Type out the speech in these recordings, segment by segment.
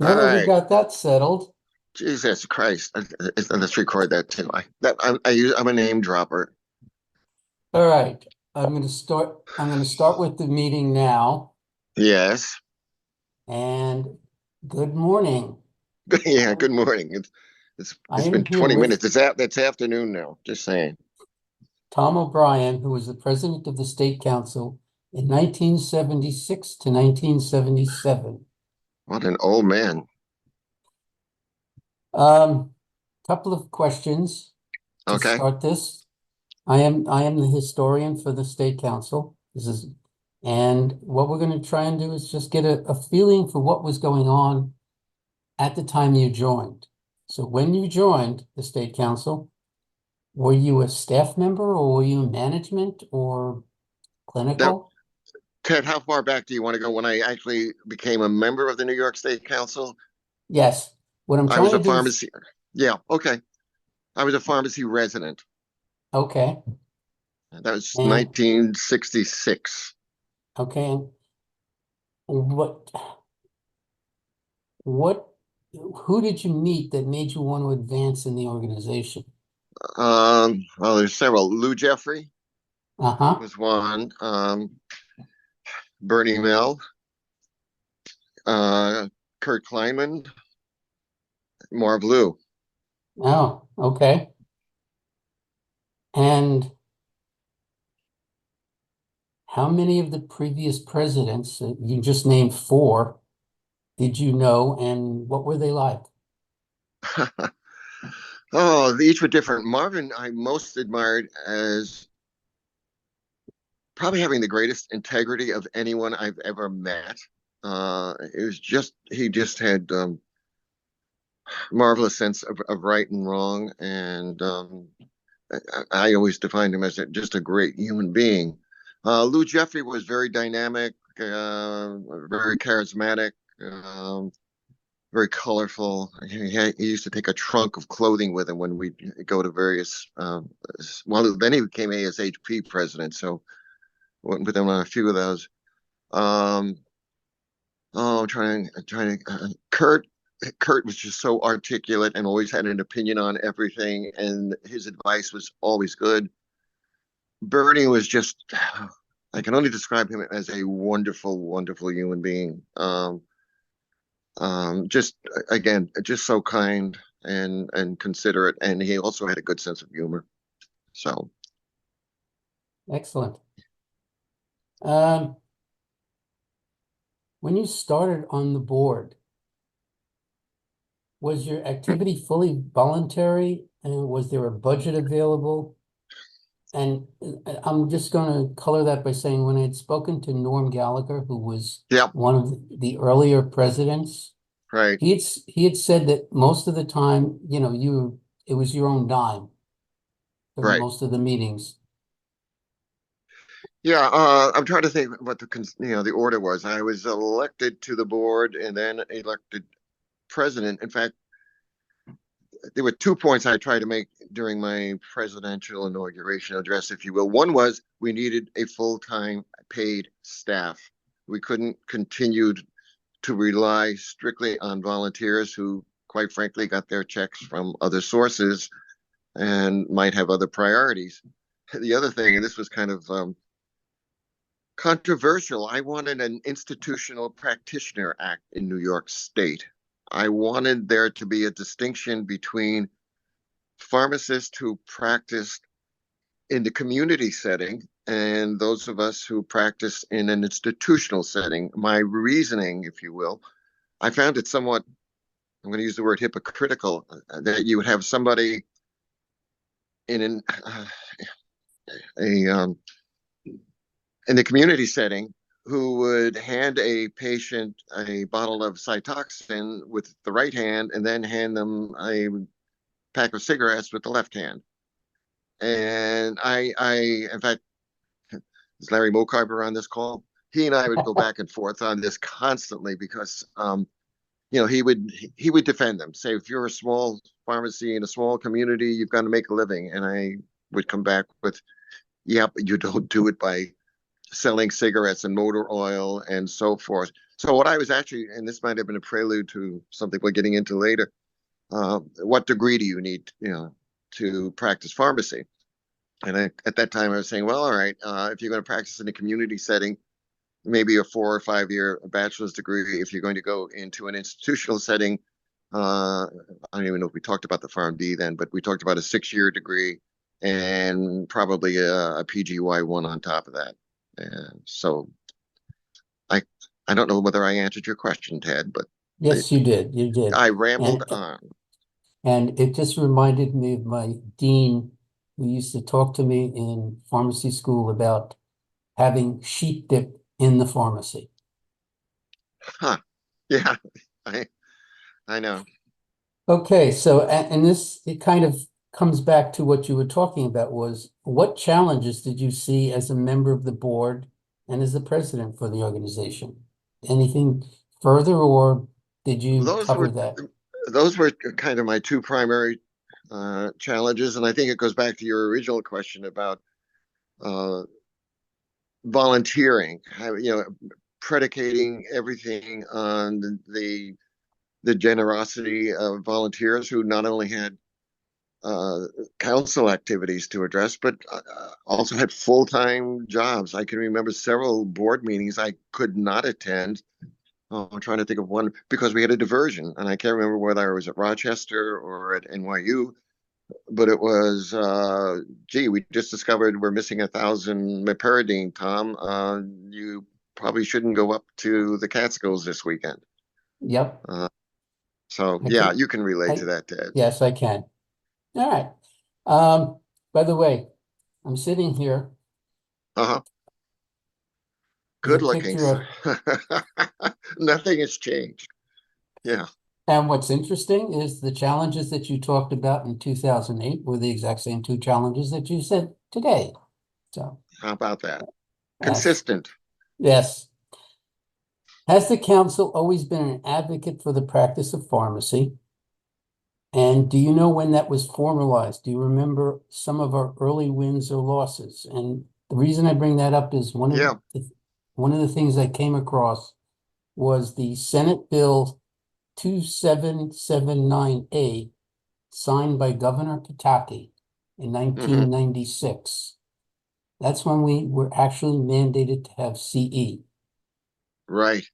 All Now that we right. got that settled, Jesus Christ. Let's record that too. I'm a name dropper. all right. I'm going to start with the meeting now. Yes. And good morning. Yeah, I'm, good morning. It's I it's been am here 20 with minutes. It's afternoon now. Just saying. Tom O'Brien, who was the president of the State Council in 1976 to 1977. What an old man. Um, Couple of questions to Okay. start this. I am the historian for the State Council. And what we're going to try and do is just get a feeling for what was going on at the time you joined. So when you joined the State Council, were you a staff member or were you management or Now, clinical? Ted, how far back do you want to go when I actually became a member of the New York State Council? Yes. What I'm I was trying a to do is, pharmacy. Yeah, okay. I was a pharmacy resident. okay, That was and 1966. okay, what, what, who did you meet that made you want to advance in the organization? Well, there's several. Lou Jeffrey Uh-huh. was one. Bernie Mel, uh, Kurt Kleinman, Marv Lou. Oh, okay. And how many of the previous presidents, you just named four, did you know and what were they like? Oh, each were different. Marvin, I most admired as probably having the greatest integrity of anyone I've ever met. He just had marvelous sense of right and wrong, and I always defined him as just a great human being. Lou Jeffrey was very dynamic, very charismatic. Um, Very colorful. He used to take a trunk of clothing with him when we go to various. Well, then he became ASHP president, so went with him on a few of those. Um, oh, Kurt was just so articulate and always had an opinion on everything, and his advice was always good. Bernie was just. I can only describe him as a wonderful, wonderful human being. Just again, just so kind and considerate, and he also had a good sense of humor. So, Excellent. Um, when you started on the board, was your activity fully voluntary and was there a budget available? And I'm just going to color that by saying when I had spoken to Norm Gallagher, who was yeah, one of the earlier presidents, right, he had said that most of the time, it was your own dime for right, most of the meetings. yeah. I'm trying to think what the order was. I was elected to the board and then elected president. In fact, there were 2 points I tried to make during my presidential inauguration address, if you will. One was we needed a full-time paid staff. We couldn't continue to rely strictly on volunteers who, quite frankly, got their checks from other sources and might have other priorities. The other thing, and this was kind of controversial, I wanted an institutional practitioner act in New York State. I wanted there to be a distinction between pharmacists who practiced in the community setting and those of us who practice in an institutional setting. My reasoning, if you will, I found it somewhat, I'm going to use the word hypocritical, that you would have somebody in a in the community setting who would hand a patient a bottle of Cytoxin with the right hand and then hand them a pack of cigarettes with the left hand. And in fact, is Larry Mokarber on this call? He and I would go back and forth on this constantly because, he would defend them. Say, if you're a small pharmacy in a small community, you've got to make a living. And I would come back with, yeah, but you don't do it by selling cigarettes and motor oil and so forth. So what I was actually, and this might have been a prelude to something we're getting into later. What degree do you need, to practice pharmacy? And at that time, I was saying, well, all right, if you're going to practice in a community setting, maybe a 4 or 5 year bachelor's degree. If you're going to go into an institutional setting, I don't even know if we talked about the PharmD then, but we talked about a 6 year degree and probably a PGY1 on top of that. And so I I don't know whether I answered your question, Ted, but Yes, you did. You did. I rambled And on. and it just reminded me of my dean who used to talk to me in pharmacy school about having sheep dip in the pharmacy. Huh. Yeah, I I know. Okay, so and this it kind of comes back to what you were talking about was what challenges did you see as a member of the board and as the president for the organization? Anything further, or did you Those cover were that? those were kind of my two primary challenges, and I think it goes back to your original question about uh, volunteering. Predicating everything on the generosity of volunteers who not only had uh, council activities to address, but also had full time jobs. I can remember several board meetings I could not attend. Oh, I'm trying to think of one because we had a diversion, and I can't remember whether I was at Rochester or at NYU, but it was, gee, we just discovered we're missing 1,000 meperidine, Tom. You probably shouldn't go up to the Catskills this weekend. Yep, Uh, so, I yeah, can. you can relate to I that, Ted. Yes, I can. All right. By the way, I'm sitting here Uh-huh. with a Good looking. picture of, Nothing has changed. Yeah. and what's interesting is the challenges that you talked about in 2008 were the exact same two challenges that you said today. So, How about that? yes, Consistent. yes. Has the council always been an advocate for the practice of pharmacy? And do you know when that was formalized? Do you remember some of our early wins or losses? And the reason I bring that up is Yeah. one of the things I came across was the Senate Bill 2779A signed by Governor Pataki in Hmm. 1996. That's when we were actually mandated to have CE. Right.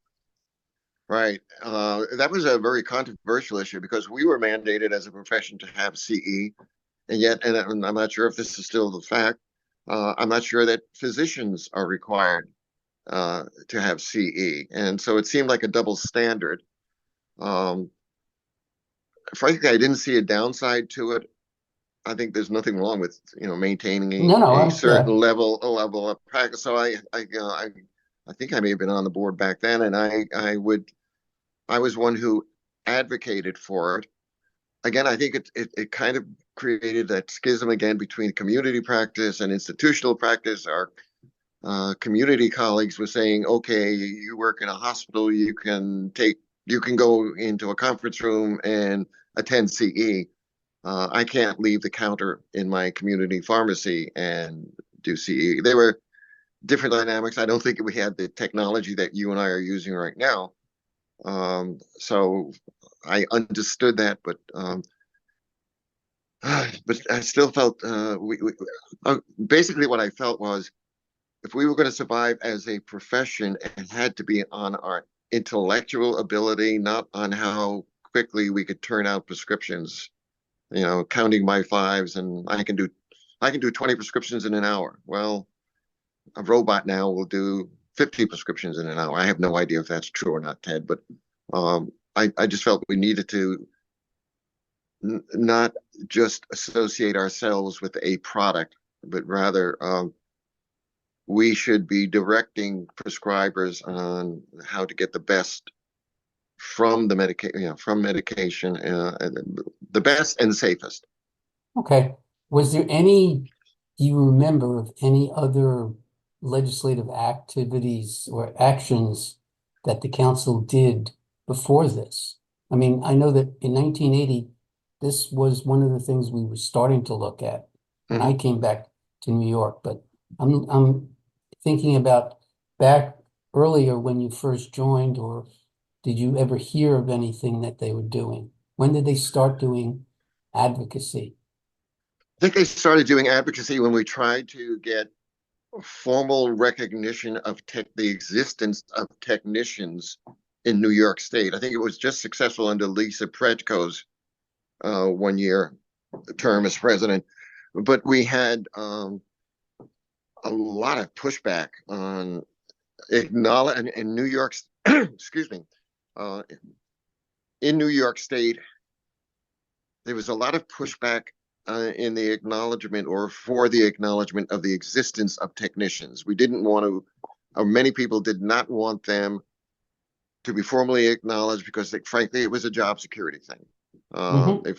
Right. That was a very controversial issue because we were mandated as a profession to have CE, and yet, and I'm not sure if this is still the fact. I'm not sure that physicians are required to have CE, and so it seemed like a double standard. Um, Frankly, I didn't see a downside to it. I think there's nothing wrong with No, maintaining no, a yeah, certain level of practice. So I think I may have been on the board back then, and I was one who advocated for it. Again, I think it kind of created that schism again between community practice and institutional practice. Our community colleagues were saying, okay, you work in a hospital, you can go into a conference room and attend CE. I can't leave the counter in my community pharmacy and do CE. There were different dynamics. I don't think we had the technology that you and I are using right now. So I understood that, but I still felt basically what I felt was if we were going to survive as a profession, it had to be on our intellectual ability, not on how quickly we could turn out prescriptions. Counting my fives, and I can do 20 prescriptions in an hour. Well, a robot now will do 50 prescriptions in an hour. I have no idea if that's true or not, Ted, but I just felt we needed to not just associate ourselves with a product, but rather we should be directing prescribers on how to get the best from the medication, the best and safest. okay. Was there any, do you remember of any other legislative activities or actions that the council did before this? I mean, I know that in 1980, this was one of the things we were starting to look at when I Hmm. came back to New York, but I'm thinking about back earlier when you first joined, or did you ever hear of anything that they were doing? When did they start doing advocacy? I think they started doing advocacy when we tried to get formal recognition of the existence of technicians in New York State. I think it was just successful under Lisa Predko's 1 year term as president, but we had a lot of pushback on acknowledge in New York. Excuse me, uh, in New York State, there was a lot of pushback in the acknowledgement or for the acknowledgement of the existence of technicians. We didn't want to, or many people did not want them to be formally acknowledged because, frankly, it was a job security thing. Mhm.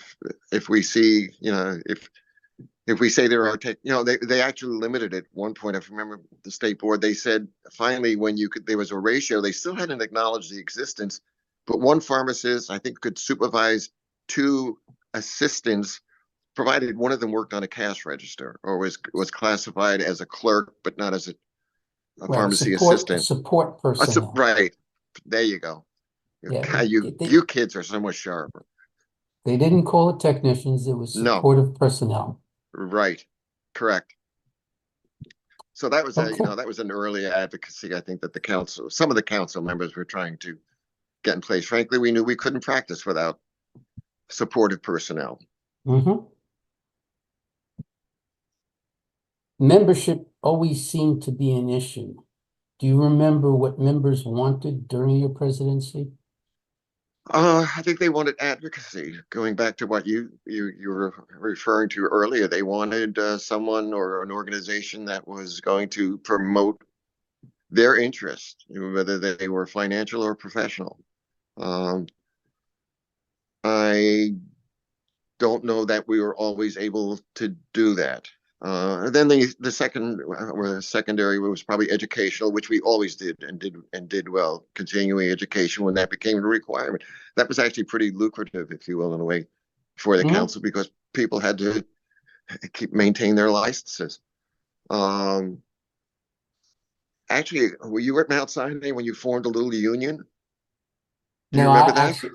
If we see, if we say there are they actually limited it. At one point, if I remember the state board, they said finally when there was a ratio, they still hadn't acknowledged the existence, but one pharmacist I think could supervise two assistants, provided one of them worked on a cash register or was classified as a clerk, but not as a Right, pharmacy support assistant. support personnel. Right. There you go. Yeah, God, you kids are so much sharper. they didn't call it technicians, it was No, supportive personnel. right. Correct. So that was Okay. that was an early advocacy. I think that some of the council members were trying to get in place. Frankly, we knew we couldn't practice without supportive personnel. Hmm. Membership always seemed to be an issue. Do you remember what members wanted during your presidency? I think they wanted advocacy. Going back to what you were referring to earlier, they wanted someone or an organization that was going to promote their interest, whether they were financial or professional. Um, I don't know that we were always able to do that. Then the second or secondary was probably educational, which we always did well. Continuing education when that became a requirement, that was actually pretty lucrative, if you will, in a way, for the Hmm. council because people had to maintain their licenses. Um, Actually, were you at Mount Sinai when you formed a little union? Do you No, remember that?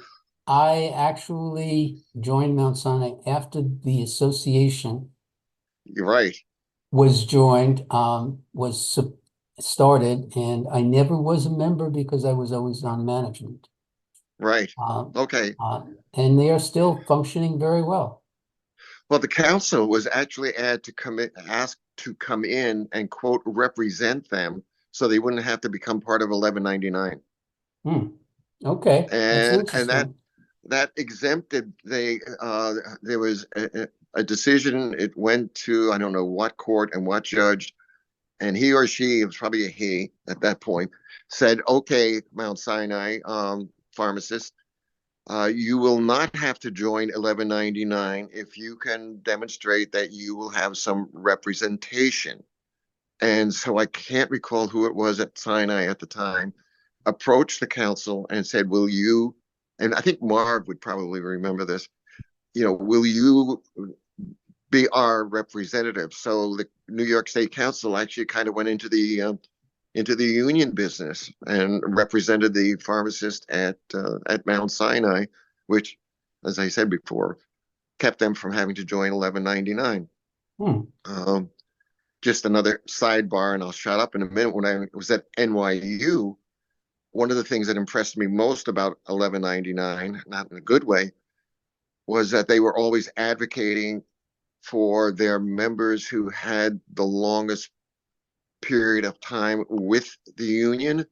I actually joined Mount Sinai after the association You're right. was joined, started, and I never was a member because I was always on management. Right. Um, Okay. and they are still functioning very well. Well, the council was actually asked to come in and quote represent them, so they wouldn't have to become part of 1199. Hmm. Okay, that's And interesting. that exempted there was a decision. It went to I don't know what court and what judge, and he or she, it was probably a he at that point, said, "Okay, Mount Sinai pharmacist, you will not have to join 1199 if you can demonstrate that you will have some representation." And so I can't recall who it was at Sinai at the time, approached the council and said, "Will you?" And I think Marv would probably remember this. Will you be our representative? So the New York State Council actually kind of went into the union business and represented the pharmacist at Mount Sinai, which, as I said before, kept them from having to join 1199. Hmm. Um, just another sidebar, and I'll shut up in a minute. When I was at NYU, one of the things that impressed me most about 1199, not in a good way, was that they were always advocating for their members who had the longest period of time with the union.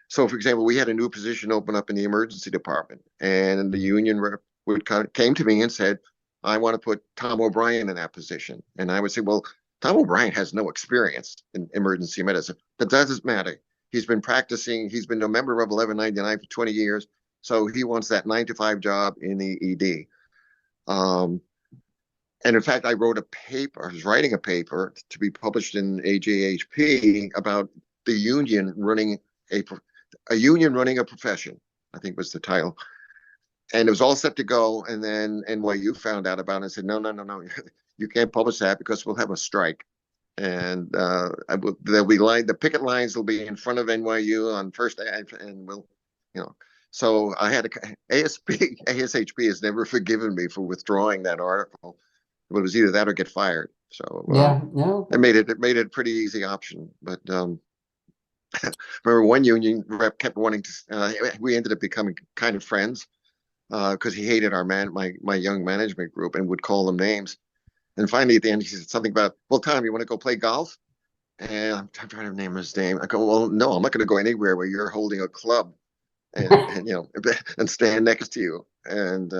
So, for example, we had a new position open up in the emergency department, and the union rep came to me and said, "I want to put Tom O'Brien in that position." And I would say, "Well, Tom O'Brien has no experience in emergency medicine. That doesn't matter. He's been practicing. He's been a member of 1199 for 20 years, so he wants that 9 to 5 job in the ED." Um, and in fact, I wrote a paper. I was writing a paper to be published in AJHP about the union running a union running a profession, I think was the title. And it was all set to go. And then NYU found out about it and said, no, no, no, no, you can't publish that because we'll have a strike. And there'll be the picket lines will be in front of NYU on First Ave, and we'll, you know. So I had ASHP has never forgiven me for withdrawing that article. It was either that or get fired. So Yeah, no, it made it a pretty easy option. But remember one union rep kept wanting to. We ended up becoming kind of friends because he hated my young management group and would call them names. And finally, at the end, he said something about, "Well, Tom, you want to go play golf?" And I'm trying to name his name. I go, "Well, no, I'm not going to go anywhere where you're holding a club and and stand next to you." And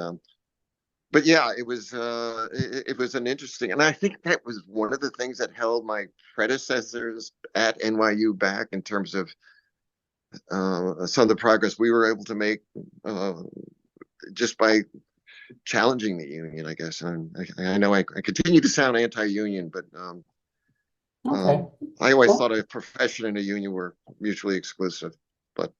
but yeah, it was an interesting, and I think that was one of the things that held my predecessors at NYU back in terms of some of the progress we were able to make uh, just by challenging the union, I guess. And I know I continue to sound anti-union, but okay. I always Well, thought a profession and a union were mutually exclusive. But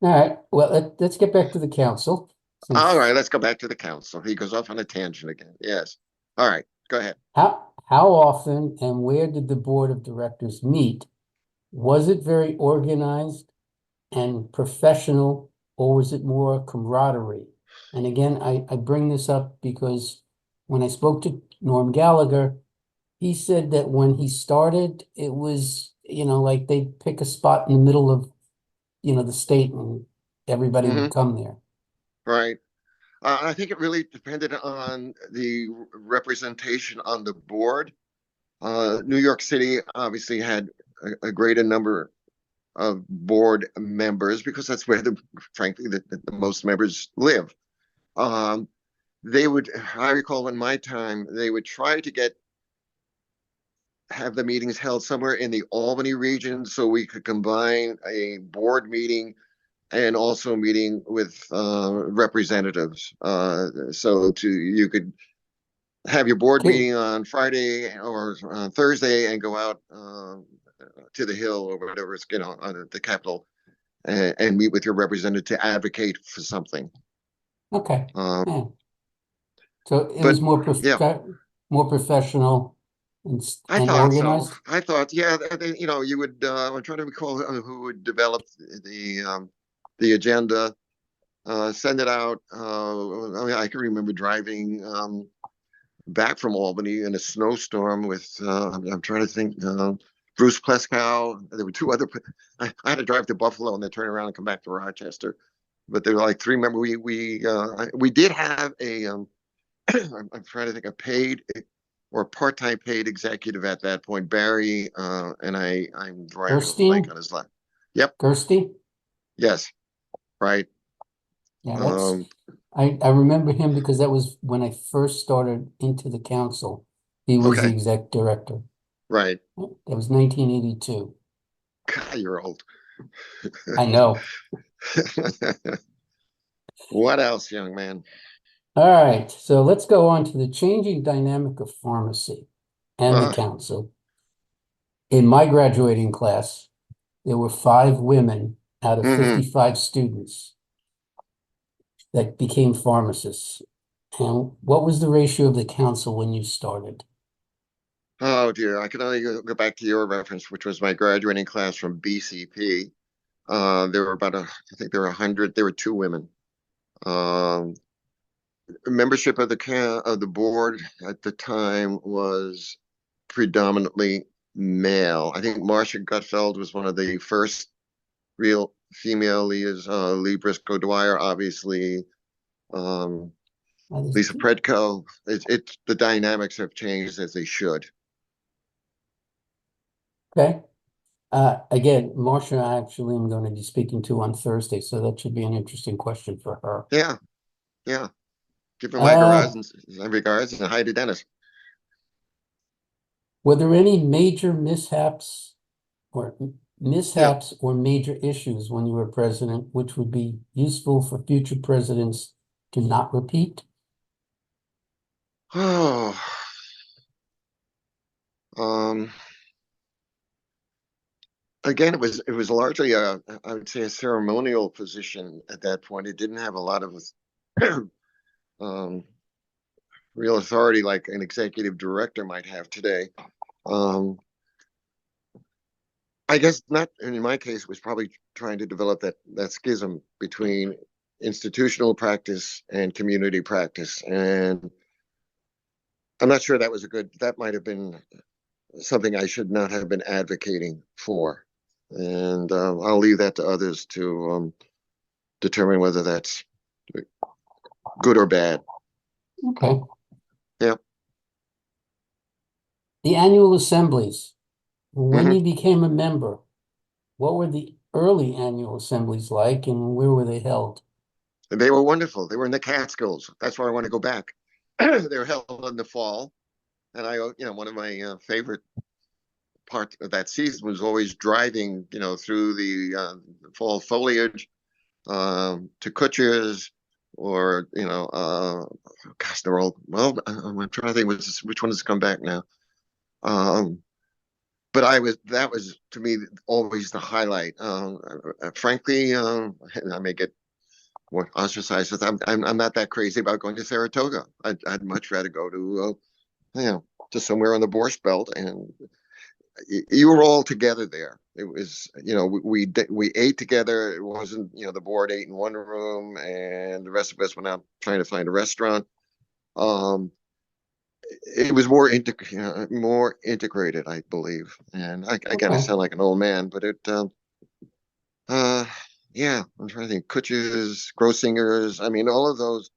all right. Well, let's get back to the council. all right, Since let's go back to the council. He goes off on a tangent again. Yes. All right, go ahead. how often and where did the board of directors meet? Was it very organized and professional, or was it more camaraderie? And again, I bring this up because when I spoke to Norm Gallagher, he said that when he started, it was, like they'd pick a spot in the middle of, the state and everybody would Hmm. come there. Right. I think it really depended on the representation on the board. New York City obviously had a greater number of board members because that's where frankly, the most members live. Um, I recall in my time, they would try to have the meetings held somewhere in the Albany region so we could combine a board meeting and also meeting with representatives. So you could have your board Okay, meeting on Friday or on Thursday and go out to the Hill or whatever it's, on the Capitol and meet with your representative to advocate for something. okay, Um, yeah. So it was but yeah, more professional I and thought so. organized. I thought, yeah, you would. I'm trying to recall who would develop the agenda, send it out. I mean, I can remember driving back from Albany in a snowstorm with. I'm trying to think. Bruce Pleskow. There were two other. I had to drive to Buffalo and then turn around and come back to Rochester. But there were like three members. We did have a. I'm trying to think, a paid or part-time paid executive at that point, Barry, and I'm driving a blank Gerstein, on his last. Yep. Gerstein. Yes. Right. Yeah, Um, I remember him because that was when I first started into the council. He was the okay. exec director. Right. That was 1982. God, you're old. I know. What else, young man? All right, so let's go on to the changing dynamic of pharmacy and the Uh, council. In my graduating class, there were 5 women out of mhm. 55 students that became pharmacists. And what was the ratio of the council when you started? Oh dear, I can only go back to your reference, which was my graduating class from BCP. There were I think there were 100. There were 2 women. Um, Membership of the board at the time was predominantly male. I think Marcia Gutfeld was one of the first real female leaders. Lee Briscoe Dwyer, obviously. Um, There's Lisa Predko. It's the dynamics have changed as they should. Okay. Again, Marcia, I actually am going to be speaking to on Thursday, so that should be an interesting question for her. Yeah, yeah. Give her my Uh, regards and hi to Dennis. were there any major Yeah. mishaps or major issues when you were president, which would be useful for future presidents to not repeat? Oh. Um. Again, it was largely I would say a ceremonial position at that point. It didn't have a lot of um, real authority like an executive director might have today. Um, I guess not. In my case, it was probably trying to develop that schism between institutional practice and community practice. And I'm not sure that was a good, that might have been something I should not have been advocating for. And I'll leave that to others to determine whether that's good or bad. Okay. Yeah. The annual assemblies, when Hmm. you became a member, what were the early annual assemblies like and where were they held? They were wonderful. They were in the Catskills. That's where I want to go back. They were held in the fall. And one of my favorite part of that season was always driving, through the fall foliage to Kutcher's or, gosh, they're all, well, I'm trying to think which one has come back now. Um, but that was to me always the highlight. Frankly, I may get more ostracized with I'm not that crazy about going to Saratoga. I'd much rather go to, to somewhere on the Borscht Belt, and you were all together there. It was, we ate together. It wasn't, the board ate in one room and the rest of us went out trying to find a restaurant. Um, it was more integrated, I believe. And again, I Okay. sound like an old man, but uh, yeah, I'm trying to think. Kutches, Grossingers. I mean, all of those.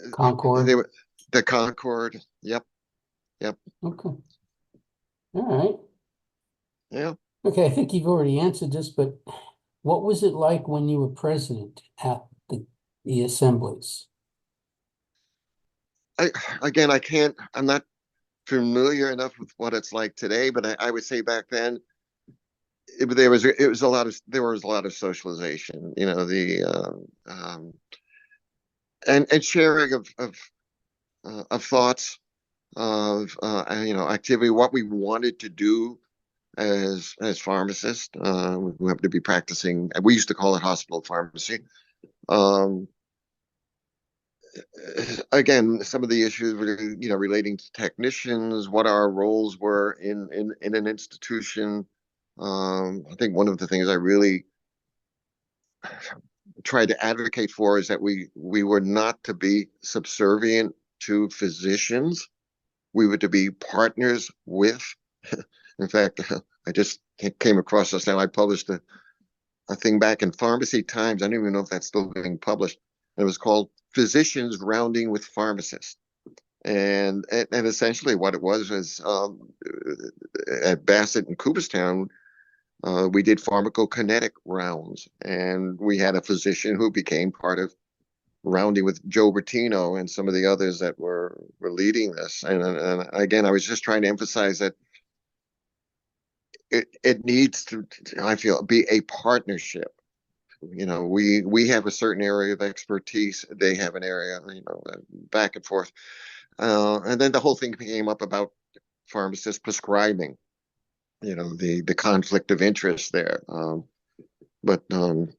They Concord. were the Concord. Yep, yep, Okay. All right. yeah. Okay, I think you've already answered this, but what was it like when you were president at the assemblies? I again, I can't. I'm not familiar enough with what it's like today, but I would say back then there was a lot of socialization. The and sharing of thoughts activity, what we wanted to do as pharmacists. We have to be practicing. We used to call it hospital pharmacy. Um, Again, some of the issues were, relating to technicians, what our roles were in an institution. I think one of the things I really tried to advocate for is that we were not to be subservient to physicians. We were to be partners with. In fact, I just came across this now. I published a thing back in Pharmacy Times. I don't even know if that's still being published. It was called Physicians Rounding with Pharmacists. And essentially what it was at Bassett and Cooperstown, we did pharmacokinetic rounds, and we had a physician who became part of rounding with Joe Bertino and some of the others that were leading this. And again, I was just trying to emphasize that it needs to, I feel, be a partnership. We have a certain area of expertise. They have an area, back and forth. And then the whole thing came up about pharmacists prescribing, the conflict of interest there. But then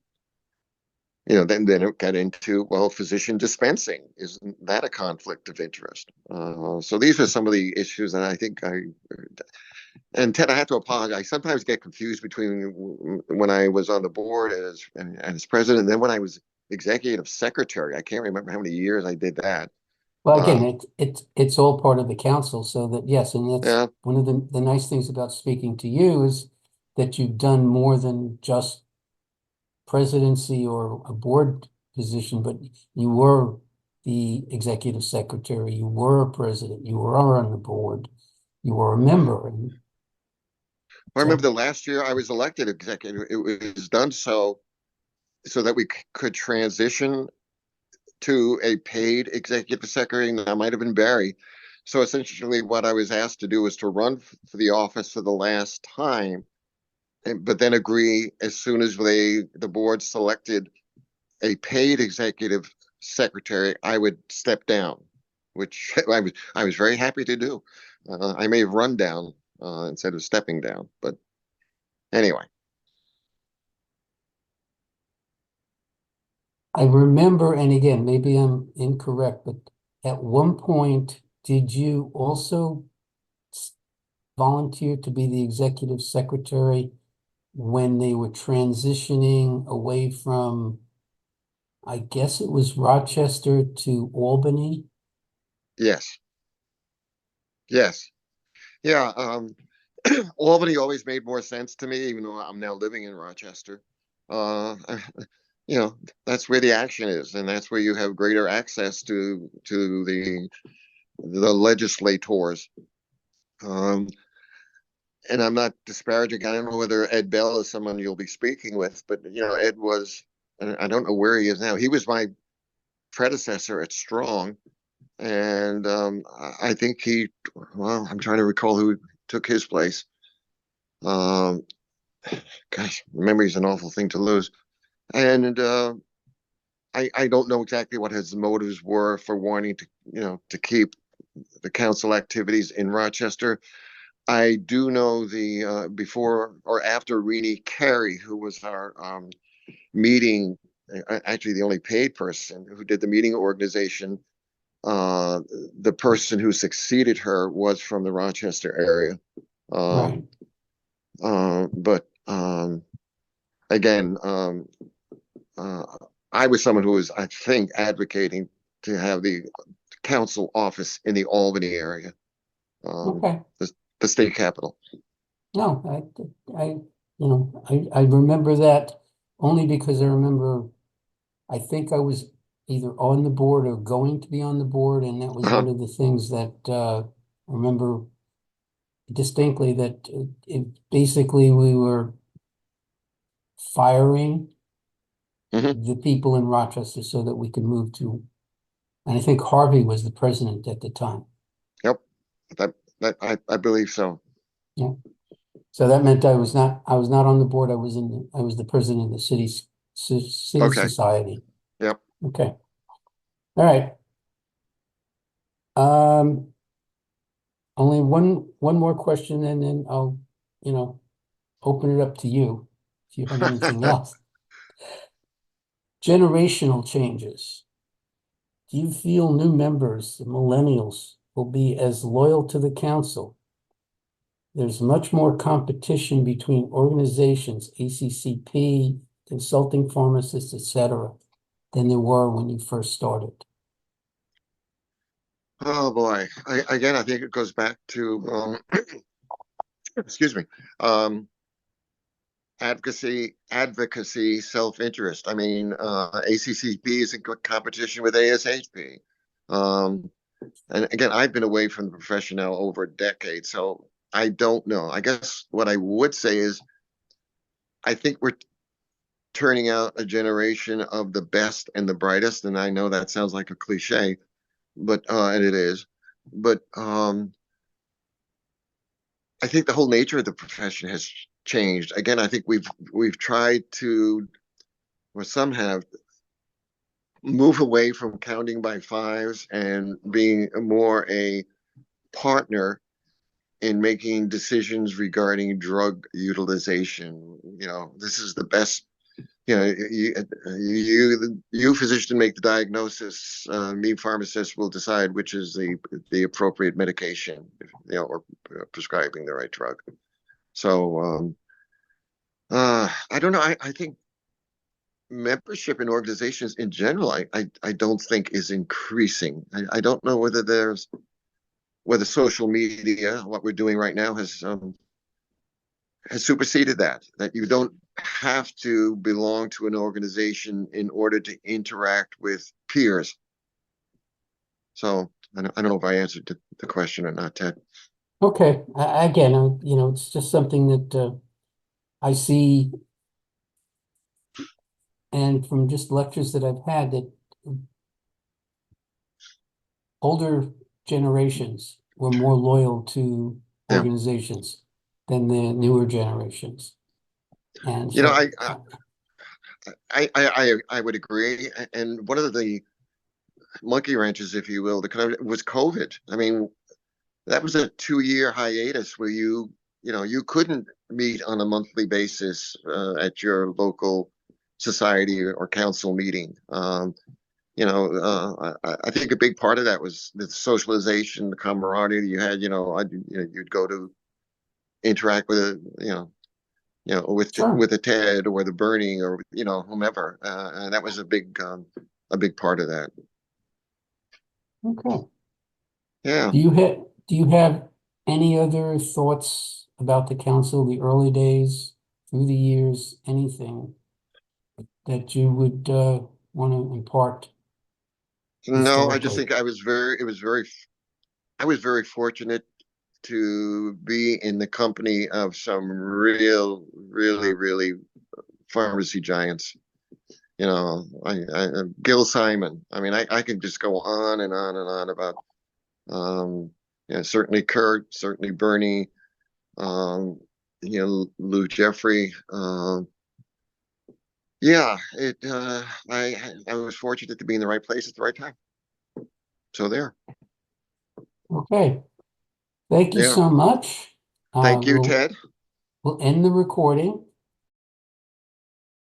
it got into, well, physician dispensing. Isn't that a conflict of interest? So these are some of the issues that I think and Ted, I have to apologize. I sometimes get confused between when I was on the board as president, and then when I was executive secretary. I can't remember how many years I did that. Well, Uh, again, it's all part of the council, so that yes, and that's yeah, one of the nice things about speaking to you is that you've done more than just presidency or a board position, but you were the executive secretary, you were a president, you were on the board, you were a member, and I remember so the last year I was elected executive. It was done so that we could transition to a paid executive secretary, and that might have been Barry. So essentially, what I was asked to do was to run for the office for the last time, but then agree as soon as the board selected a paid executive secretary, I would step down, which I was very happy to do. I may have run down instead of stepping down, but anyway. I remember, and again, maybe I'm incorrect, but at one point, did you also volunteered to be the executive secretary when they were transitioning away from, I guess it was Rochester to Albany. Yes, yes, yeah. Albany always made more sense to me, even though I'm now living in Rochester. Uh, you know, that's where the action is, and that's where you have greater access to the legislators. Um, and I'm not disparaging. I don't know whether Ed Bell is someone you'll be speaking with, but Ed was. And I don't know where he is now. He was my predecessor at Strong, and I think he. Well, I'm trying to recall who took his place. Um, Gosh, memory is an awful thing to lose. And I don't know exactly what his motives were for wanting to keep the council activities in Rochester. I do know the before or after Renee Carey, who was our meeting, actually the only paid person who did the meeting organization. Uh, the person who succeeded her was from the Rochester area. Right. But again, uh, I was someone who was, I think, advocating to have the council office in the Albany area, Okay. the state capital. No, I remember that only because I remember, I think I was either on the board or going to be on the board, and that was Uh-huh. one of the things that I remember distinctly, that basically we were firing Hmm. the people in Rochester so that we could move to, and I think Harvey was the president at the time. Yep. That I believe so. Yeah. So that meant I was not on the board. I was the president of the city Okay. society. Yep. Okay. All right. Um, only one more question, and then I'll, you know, open it up to you if you have anything else. Generational changes. Do you feel new members, the millennials, will be as loyal to the council? There's much more competition between organizations, ACCP, consulting pharmacists, etc., than there were when you first started. Oh boy. Again, I think it goes back to excuse me, um, advocacy, self-interest. I mean, ACCP is in good competition with ASHP. Um, and again, I've been away from the profession now over a decade, so I don't know. I guess what I would say is I think we're turning out a generation of the best and the brightest, and I know that sounds like a cliche, but and it is. But I think the whole nature of the profession has changed. Again, I think we've tried to, or some have, move away from counting by fives and being more a partner in making decisions regarding drug utilization. This is the best. You physician make the diagnosis. Me pharmacist will decide which is the appropriate medication, or prescribing the right drug. So I don't know. I think membership in organizations in general, I don't think is increasing. I don't know whether social media, what we're doing right now, has superseded that you don't have to belong to an organization in order to interact with peers. So I don't know if I answered the question or not, Ted. Okay. Again, it's just something that I see, and from just lectures that I've had, that older generations were more loyal to Yeah. organizations than the newer generations. And You know, so, I would agree. And one of the monkey wrenches, if you will, was COVID. I mean, that was a 2-year hiatus where you couldn't meet on a monthly basis at your local society or council meeting. I think a big part of that was the socialization, the camaraderie you had. You'd go to interact with Sure. with the Ted or the Bernie or whomever, and that was a big part of that. Okay. Yeah. Do you have any other thoughts about the council, the early days, through the years, anything that you would want to impart No, I just historically? think I was very fortunate to be in the company of some really pharmacy giants. Gil Simon. I mean, I can just go on and on and on about, certainly Kurt, certainly Bernie, Lou Jeffrey. Yeah, I was fortunate to be in the right place at the right time. So there. Okay. Thank you Yeah. so much. Thank you, We'll Ted. we'll end the recording